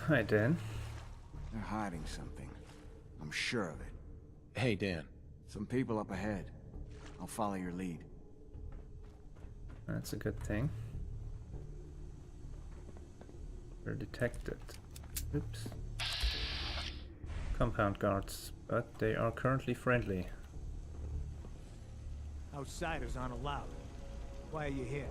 Hi, Dan. They're hiding something. I'm sure of it. Hey, Dan. Some people up ahead. I'll follow your lead. That's a good thing. We're detected. Oops. Compound guards, but they are currently friendly. Outsiders aren't allowed. Why are you here?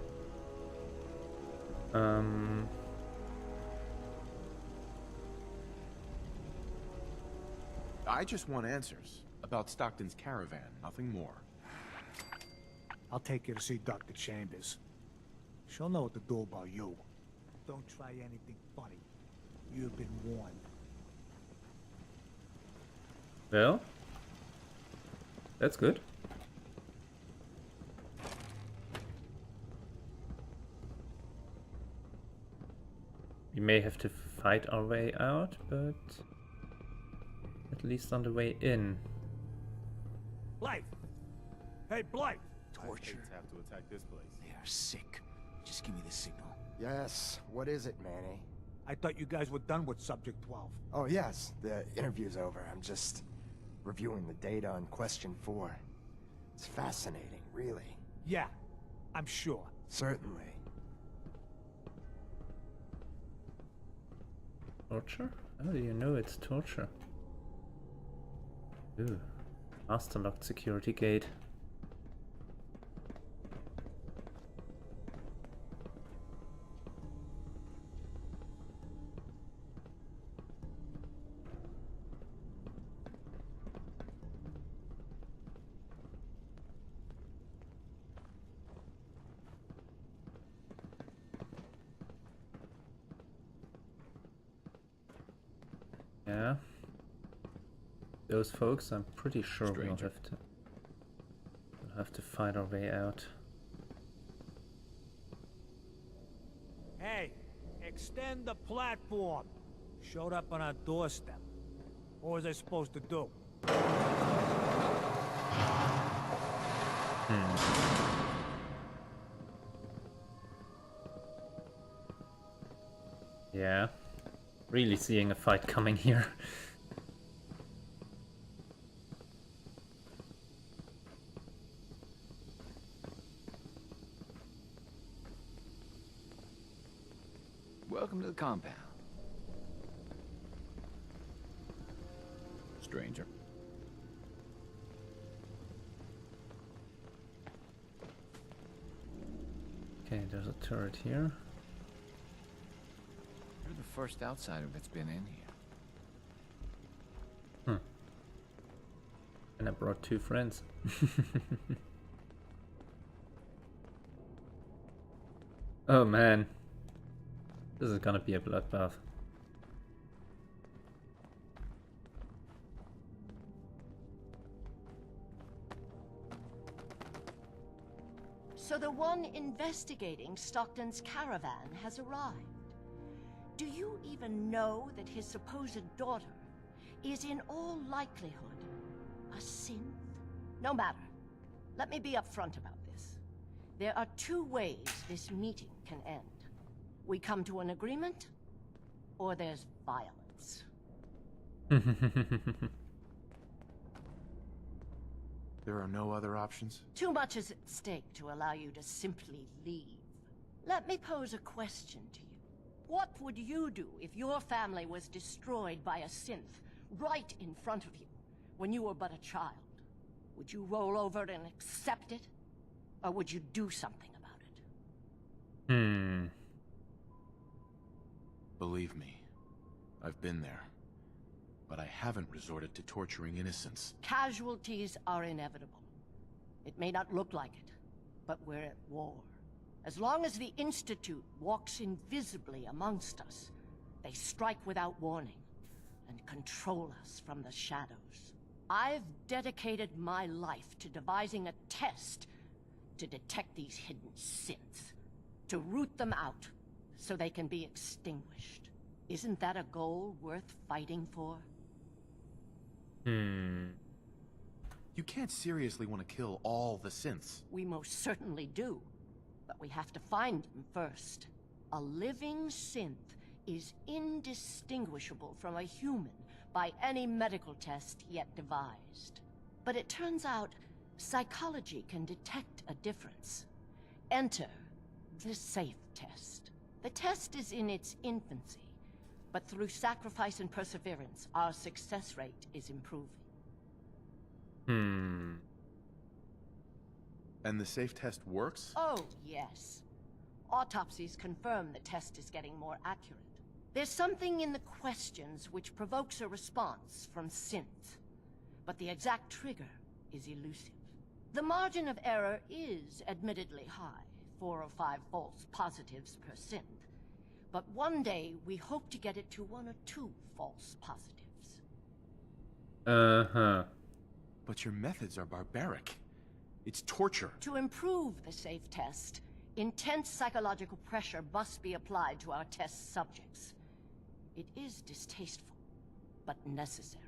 I just want answers about Stockton's caravan, nothing more. I'll take you to see Dr. Chambers. She'll know what to do about you. Don't try anything funny. You've been warned. Well, that's good. We may have to fight our way out, but at least on the way in. Blythe! Hey, Blythe! Torture. have to attack this place. They are sick. Just give me the signal. Yes, what is it, Manny? I thought you guys were done with Subject 12. Oh yes, the interview's over. I'm just reviewing the data on question 4. It's fascinating, really. Yeah, I'm sure. Certainly. Torture? How do you know it's torture? Ooh. Master locked security gate. Yeah. Those folks, I'm pretty sure we'll have to fight our way out. Hey, extend the platform. Showed up on our doorstep. What was I supposed to do? Yeah. Really seeing a fight coming here. Welcome to the compound. Stranger. Okay, there's a turret here. You're the first outsider that's been in here. And I brought 2 friends. Oh man. This is gonna be a bloodbath. So the one investigating Stockton's caravan has arrived. Do you even know that his supposed daughter is in all likelihood a synth? No matter. Let me be upfront about this. There are 2 ways this meeting can end. We come to an agreement, or there's violence. There are no other options? Too much is at stake to allow you to simply leave. Let me pose a question to you. What would you do if your family was destroyed by a synth right in front of you when you were but a child? Would you roll over and accept it? Or would you do something about it? Believe me, I've been there. But I haven't resorted to torturing innocents. Casualties are inevitable. It may not look like it, but we're at war. As long as the Institute walks invisibly amongst us, they strike without warning and control us from the shadows. I've dedicated my life to devising a test to detect these hidden synths, to root them out so they can be extinguished. Isn't that a goal worth fighting for? You can't seriously want to kill all the synths. We most certainly do. But we have to find them first. A living synth is indistinguishable from a human by any medical test yet devised. But it turns out psychology can detect a difference. Enter the safe test. The test is in its infancy, but through sacrifice and perseverance, our success rate is improving. And the safe test works? Oh, yes. Autopsies confirm the test is getting more accurate. There's something in the questions which provokes a response from synth, but the exact trigger is elusive. The margin of error is admittedly high, 4 or 5 false positives per synth, but one day we hope to get it to 1 or 2 false positives. But your methods are barbaric. It's torture. To improve the safe test, intense psychological pressure must be applied to our test subjects. It is distasteful, but necessary.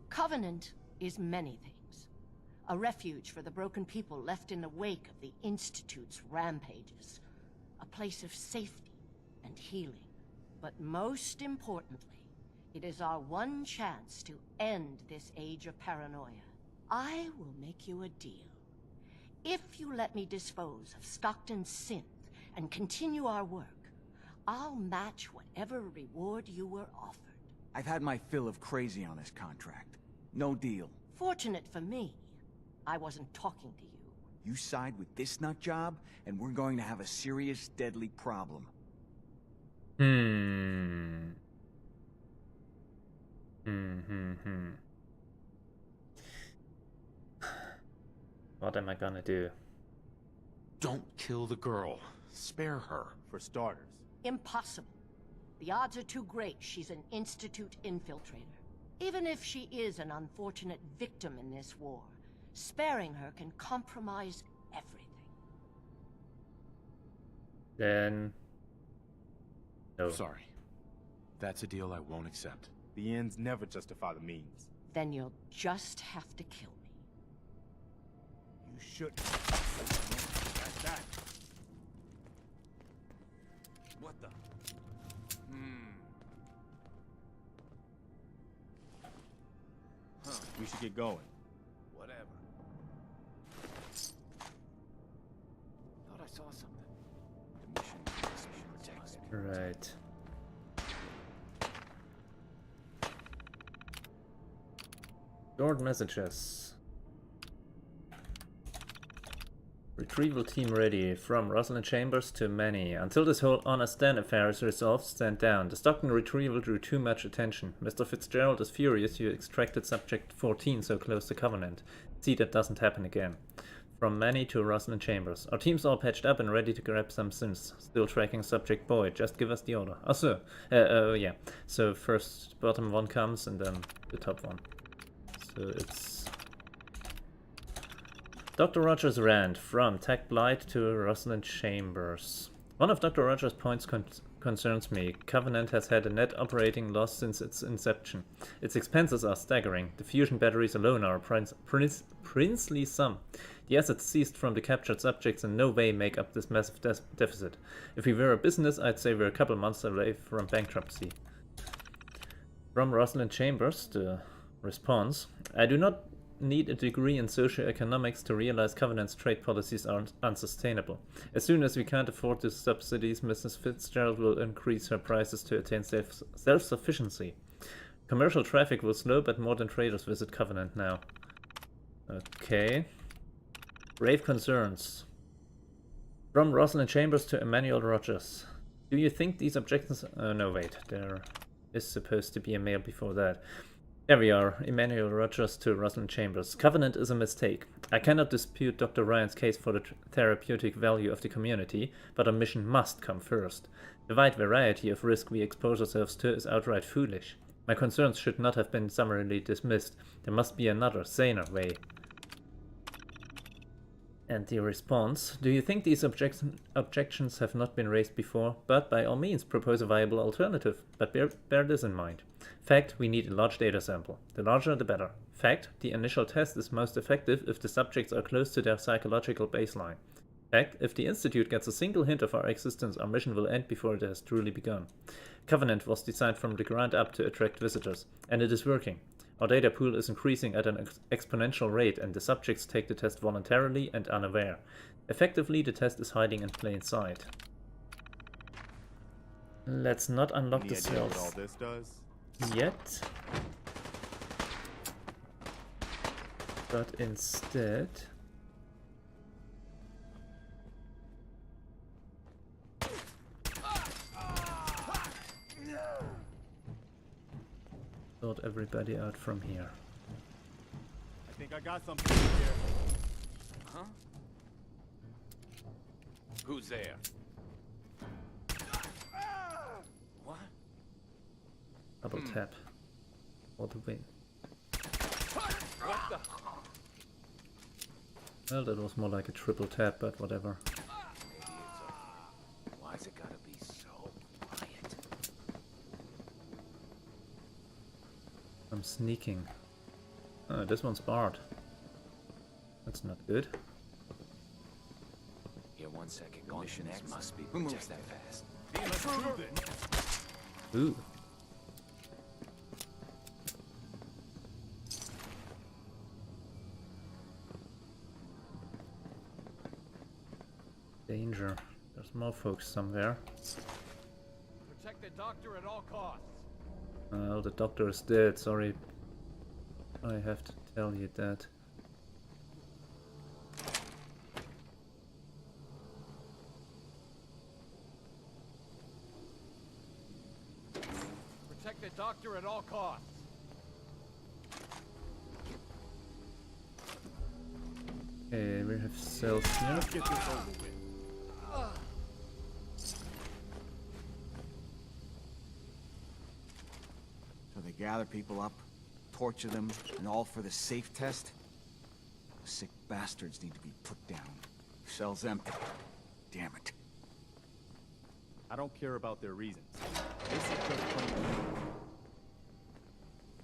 Covenant is many things. A refuge for the broken people left in the wake of the Institute's rampages. A place of safety and healing. But most importantly, it is our one chance to end this age of paranoia. I will make you a deal. If you let me dispose of Stockton's synth and continue our work, I'll match whatever reward you were offered. I've had my fill of crazy on this contract. No deal. Fortunate for me, I wasn't talking to you. You side with this nut job, and we're going to have a serious, deadly problem. What am I gonna do? Don't kill the girl. Spare her. For starters. Impossible. The odds are too great she's an Institute infiltrator. Even if she is an unfortunate victim in this war, sparing her can compromise everything. Then... no. Sorry. That's a deal I won't accept. The ends never justify the means. Then you'll just have to kill me. You shouldn't. That's that. What the? We should get going. Whatever. Thought I saw something. The mission must be protected. Right. Stored messages. Retrieval team ready. From Rosalind Chambers to Manny. Until this whole honest Dan affair is resolved, stand down. The Stockton retrieval drew too much attention. Mr. Fitzgerald is furious you extracted subject 14 so close to Covenant. See that doesn't happen again. From Manny to Rosalind Chambers. Our team's all patched up and ready to grab some synths. Still tracking subject Boyd. Just give us the order. Oh, so. Yeah. So first bottom one comes and then the top one. So it's... Dr. Rogers' rant, from Tech Blight to Rosalind Chambers. One of Dr. Rogers' points concerns me. Covenant has had a net operating loss since its inception. Its expenses are staggering. The fusion batteries alone are a princely sum. The assets seized from the captured subjects in no way make up this massive deficit. If we were a business, I'd say we're a couple months away from bankruptcy. From Rosalind Chambers, the response. I do not need a degree in socioeconomics to realize Covenant's trade policies are unsustainable. As soon as we can't afford the subsidies, Mrs. Fitzgerald will increase her prices to attain self-sufficiency. Commercial traffic will slow, but more than traders visit Covenant now. Okay. Grave concerns. From Rosalind Chambers to Emmanuel Rogers. Do you think these objections... no, wait. There is supposed to be a mail before that. There we are, Emmanuel Rogers to Rosalind Chambers. Covenant is a mistake. I cannot dispute Dr. Ryan's case for the therapeutic value of the community, but our mission must come first. The wide variety of risk we expose ourselves to is outright foolish. My concerns should not have been summarily dismissed. There must be another, saner way. And the response, do you think these objections have not been raised before? But by all means, propose a viable alternative. But bear this in mind. Fact, we need a large data sample. The larger, the better. Fact, the initial test is most effective if the subjects are close to their psychological baseline. Heck, if the Institute gets a single hint of our existence, our mission will end before it has truly begun. Covenant was designed from the ground up to attract visitors, and it is working. Our data pool is increasing at an exponential rate, and the subjects take the test voluntarily and unaware. Effectively, the test is hiding in plain sight. Let's not unlock Any the idea what all cells this does? yet. But instead... sort everybody out from here. I think I got something here. Huh? Who's there? What? Double tap for the win. What the? Well, that was more like a triple tap, but whatever. Maybe it's over. Why's it gotta be so quiet? I'm sneaking. Oh, this one's barred. That's not good. Here, 1 second. Mission X must be Who moves just that fast. Let's move it. Ooh. Danger. There's more folks somewhere. Protect the doctor at all costs. Oh, the doctor is dead. Sorry. I have to tell you that. Protect the doctor at all costs. Okay, we have cells here. Let's get this over with. So they gather people up, torture them, and all for the safe test? The sick bastards need to be put down. Cells empty. Damn it. I don't care about their reasons. They seem to have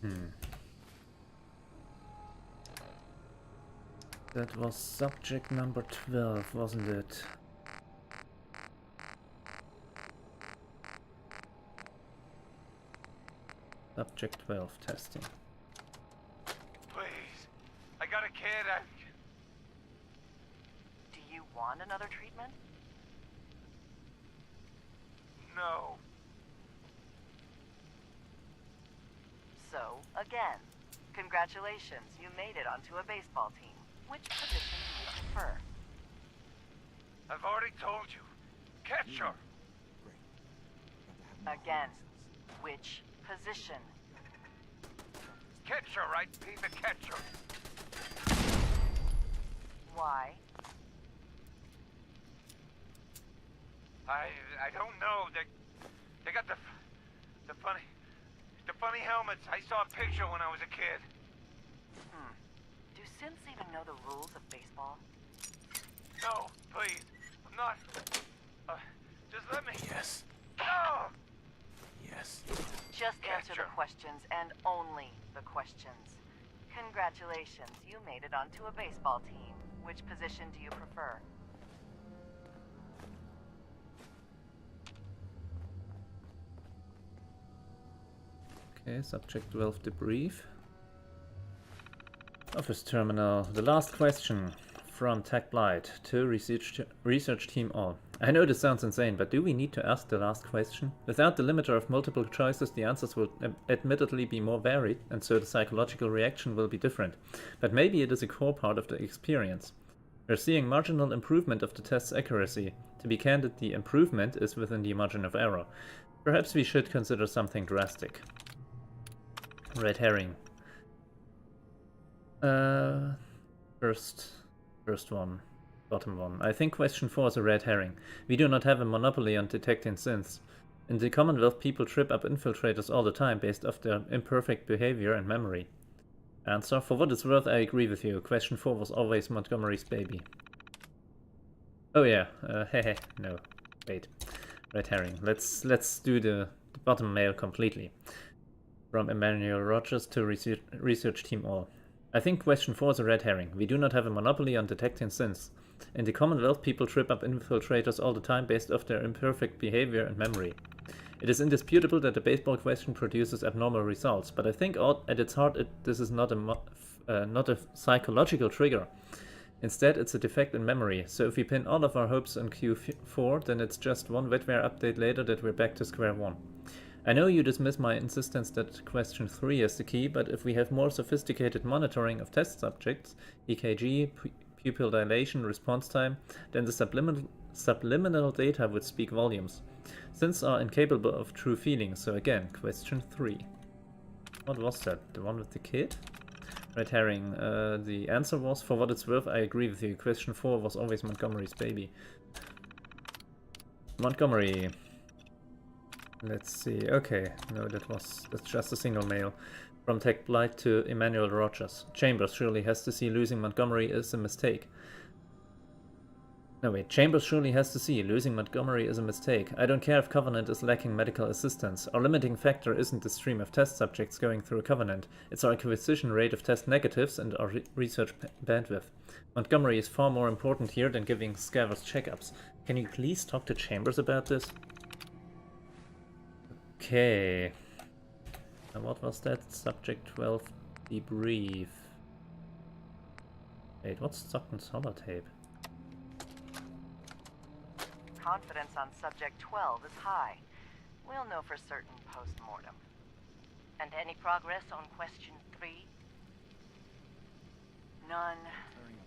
come- That was subject number 12, wasn't it? Subject 12 testing. Please. I got a kid. Do you want another treatment? No. So, again, congratulations, you made it onto a baseball team. Which position do you prefer? I've already told you. Catcher. Again, which position? Catcher, right? Be the catcher. Why? I don't know. They got the funny helmets. I saw a picture when I was a kid. Do synths even know the rules of baseball? No, please. I'm not. Just let me. Yes. No. Yes. Just answer the Catcher. questions and only the questions. Congratulations, you made it onto a baseball team. Which position do you prefer? Okay, subject 12 debrief. Office terminal. The last question from Tech Blight to research team all. I know this sounds insane, but do we need to ask the last question? Without the limiter of multiple choices, the answers will admittedly be more varied, and so the psychological reaction will be different. But maybe it is a core part of the experience. We're seeing marginal improvement of the test's accuracy. To be candid, the improvement is within the margin of error. Perhaps we should consider something drastic. Red herring. First one. Bottom one. I think question 4 is a red herring. We do not have a monopoly on detecting sins. In the Commonwealth, people trip up infiltrators all the time based off their imperfect behavior and memory. Answer: for what it's worth, I agree with you. Question 4 was always Montgomery's baby. Oh yeah, hehe, no. Wait. Red herring. Let's do the bottom mail completely. From Emmanuel Rogers to research team all. I think question 4 is a red herring. We do not have a monopoly on detecting sins. In the Commonwealth, people trip up infiltrators all the time based off their imperfect behavior and memory. It is indisputable that the baseball question produces abnormal results, but I think at its heart this is not a psychological trigger. Instead, it's a defect in memory, so if we pin all of our hopes on Q4, then it's just one wetware update later that we're back to square one. I know you dismiss my insistence that question 3 is the key, but if we have more sophisticated monitoring of test subjects, EKG, pupil dilation, response time, then the subliminal data would speak volumes. Synths are incapable of true feeling, so again, question 3. What was that? The one with the kid? Red herring. The answer was, for what it's worth, I agree with you. Question 4 was always Montgomery's baby. Montgomery. Let's see. Okay, no, that's just a single mail. From Tech Blight to Emmanuel Rogers. Chambers surely has to see losing Montgomery is a mistake. No wait, Chambers surely has to see losing Montgomery is a mistake. I don't care if Covenant is lacking medical assistance. Our limiting factor isn't the stream of test subjects going through Covenant. It's our acquisition rate of test negatives and our research bandwidth. Montgomery is far more important here than giving scavers checkups. Can you please talk to Chambers about this? Okay. And what was that? Subject 12 debrief. Wait, what's Stockton's holotape? Confidence on subject 12 is high. We'll know for certain post-mortem. And any progress on question 3? None.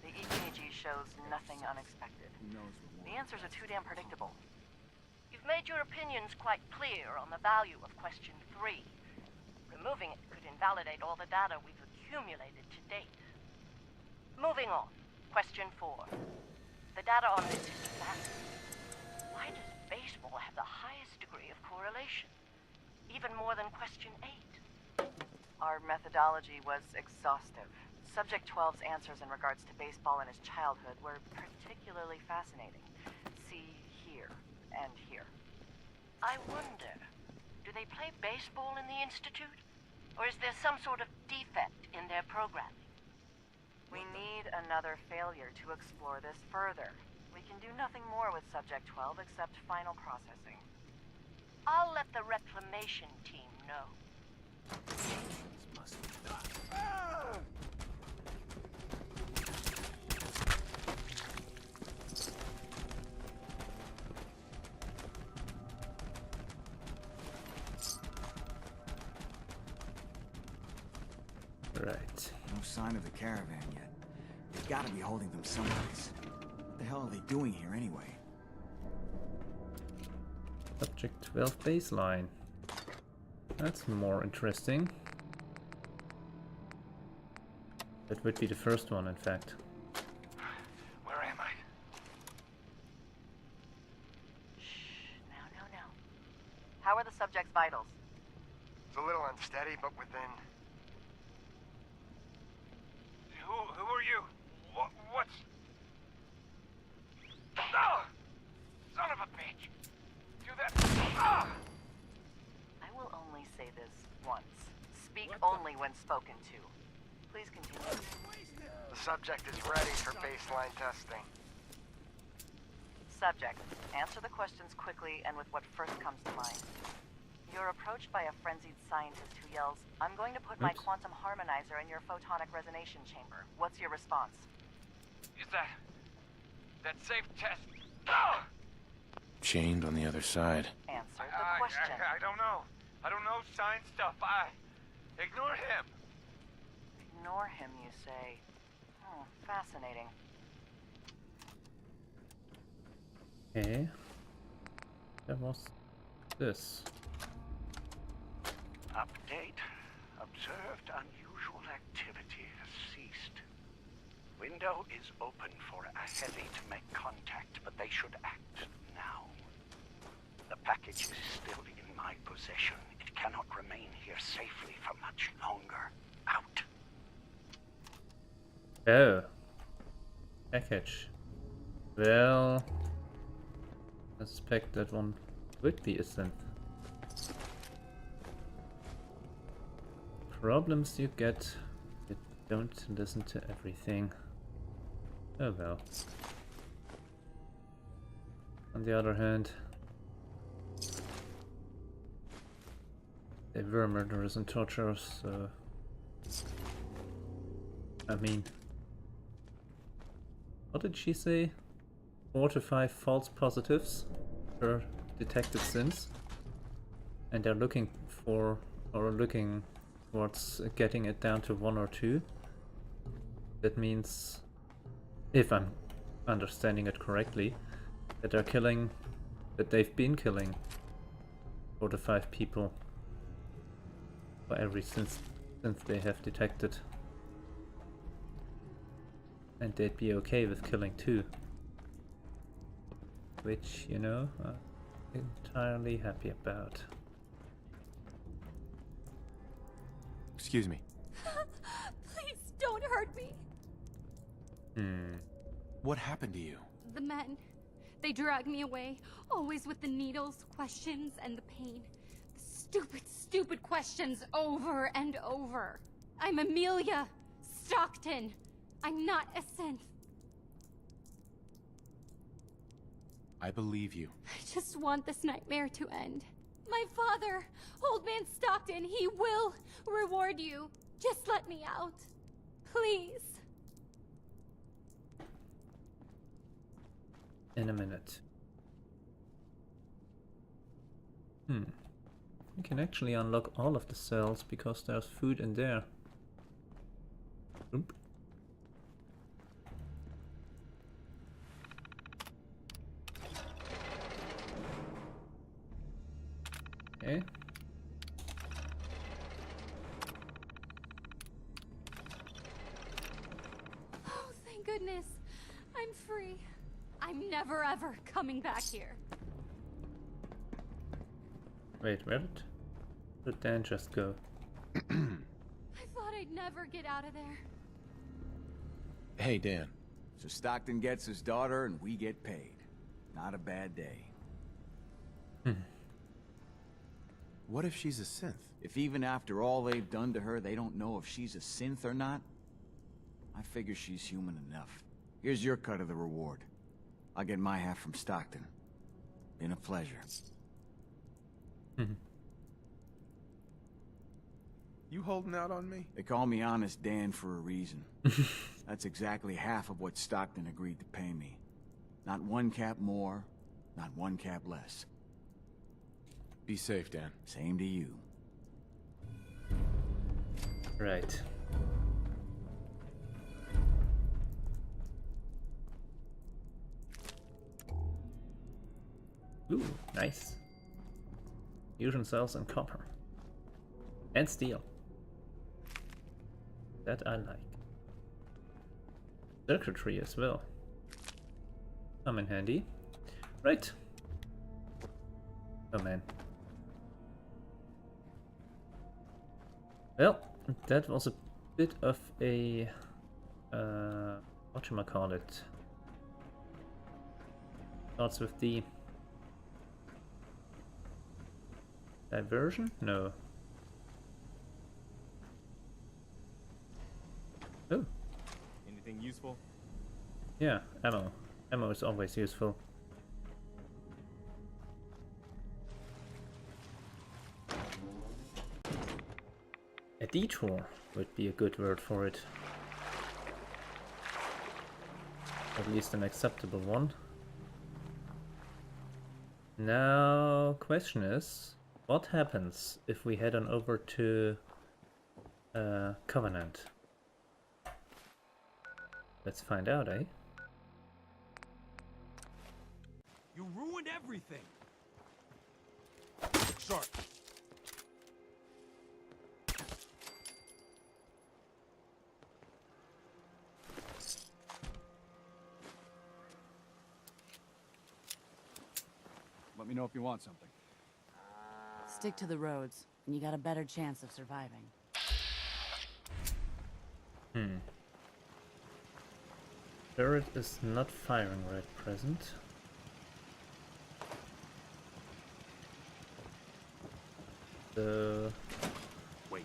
The EKG shows nothing unexpected. The answers are too damn predictable. You've made your opinions quite clear on the value of question 3. Removing it could invalidate all the data we've accumulated to date. Moving on. Question 4. The data on this is fascinating. Why does baseball have the highest degree of correlation? Even more than question 8. Our methodology was exhaustive. Subject 12's answers in regards to baseball in his childhood were particularly fascinating. See here and here. I wonder, do they play baseball in the Institute? Or is there some sort of defect in their programming? We need another failure to explore this further. We can do nothing more with Subject 12 except final processing. I'll let the reclamation team know. Right. No sign of the caravan yet. They've got to be holding them someplace. What the hell are they doing here anyway? Subject 12 baseline. That's more interesting. That would be the first one, in fact. Where am I? Shh. No. How are the subject's vitals? It's a little unsteady, but within. Who are you? What's... Ah! Son of a bitch! Do that... Ah! I will only say this once. Speak only when spoken to. Please continue. The subject is ready for baseline testing. Subject, answer the questions quickly and with what first comes to mind. You're approached by a frenzied scientist who yells, "I'm going to put my quantum harmonizer in your photonic resonation chamber." What's your response? Is that safe test? Ah! Chained on the other side. Answer the question. I don't know. I don't know science stuff. Ignore him. Ignore him, you say. Fascinating. Okay. That was this. Update. Observed unusual activity has ceased. Window is open for a heavy to make contact, but they should act now. The package is still in my possession. It cannot remain here safely for much longer. Out. Oh. Package. Well, I suspect that one would be a synth. Problems you get, you don't listen to everything. Oh well. On the other hand, they were murderers and torturers, so... I mean... What did she say? 4 to 5 false positives were detected since. And they're looking for, or looking towards getting it down to 1 or 2. That means, if I'm understanding it correctly, that they're killing, that they've been killing 4 to 5 people for every since they have detected. And they'd be okay with killing 2. Which, you know, I'm entirely happy about. Excuse me. Please don't hurt me. What happened to you? The men. They dragged me away, always with the needles, questions, and the pain. The stupid, stupid questions over and over. I'm Amelia Stockton. I'm not a synth. I believe you. I just want this nightmare to end. My father, Old Man Stockton, he will reward you. Just let me out. Please. In a minute. You can actually unlock all of the cells because there's food in there. Oop. Okay. Oh, thank goodness. I'm free. I'm never ever coming back here. Wait, where did Dan just go? I thought I'd never get out of there. Hey, Dan. So Stockton gets his daughter and we get paid. Not a bad day. What if she's a synth? If even after all they've done to her, they don't know if she's a synth or not, I figure she's human enough. Here's your cut of the reward. I'll get my half from Stockton. Been a pleasure. You holding out on me? They call me Honest Dan for a reason. That's exactly half of what Stockton agreed to pay me. Not 1 cap more, not 1 cap less. Be safe, Dan. Same to you. Right. Ooh, nice. Fusion cells and copper. And steel. That I like. Circuitry as well. Come in handy. Right. Oh man. Well, that was a bit of a whatchamacallit. Starts with the diversion? No. Oh. Anything useful? Yeah, ammo. Ammo is always useful. A detour would be a good word for it. At least an acceptable one. Now, question is, what happens if we head on over to Covenant? Let's find out, eh? You ruined everything. Sharp. Let me know if you want something. Stick to the roads, and you got a better chance of surviving. Turret is not firing right at present. So... Wait.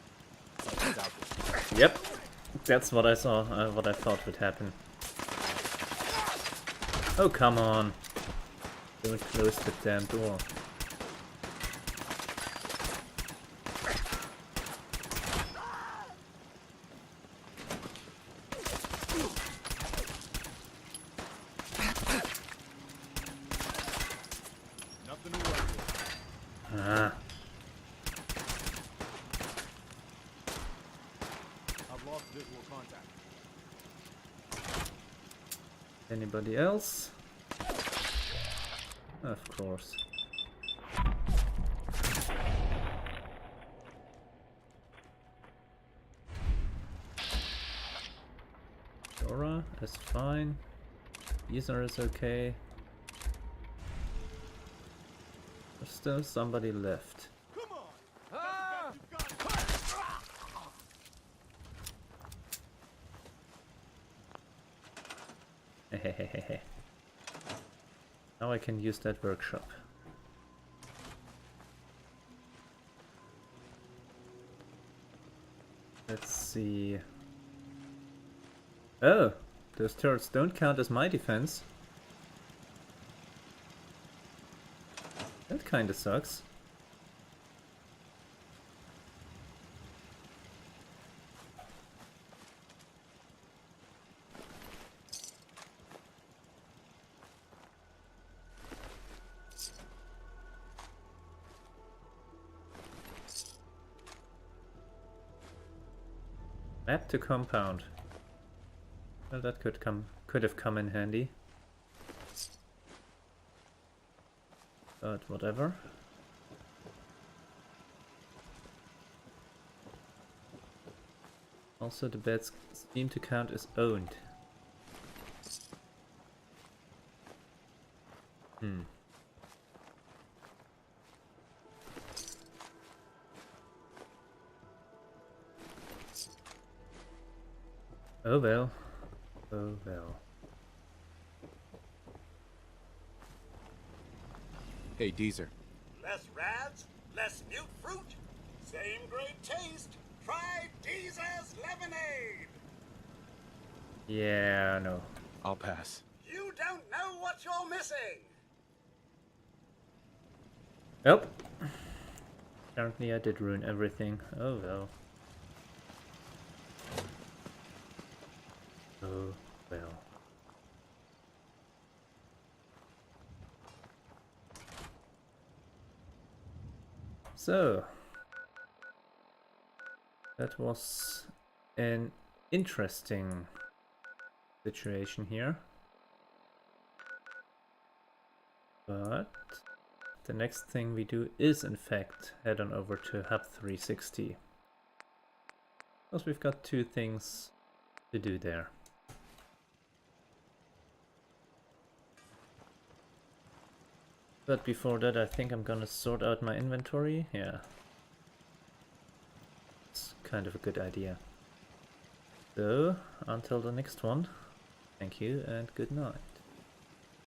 Something's out there. Yep, that's what I saw, what I thought would happen. Oh, come on. Don't close the damn door. Nothing to worry with. Ah. I've lost visual contact. Anybody else? Of course. Dora is fine. Ether is okay. There's still somebody left. Come on! Ah! Hehehehe. Now I can use that workshop. Let's see. Oh, those turrets don't count as my defense. That kinda sucks. Map to compound. Well, that could have come in handy. But whatever. Also, the beds seem to count as owned. Hmm. Oh well. Oh well. Hey, Deezer. Less rads, less mute fruit, same great taste. Try Deezer's lemonade. Yeah, no. I'll pass. You don't know what you're missing. Nope. Apparently I did ruin everything. Oh well. Oh well. So, that was an interesting situation here. But the next thing we do is in fact head on over to Hub 360. Because we've got two things to do there. But before that, I think I'm gonna sort out my inventory. Yeah. It's kind of a good idea. So, until the next one, thank you and good night.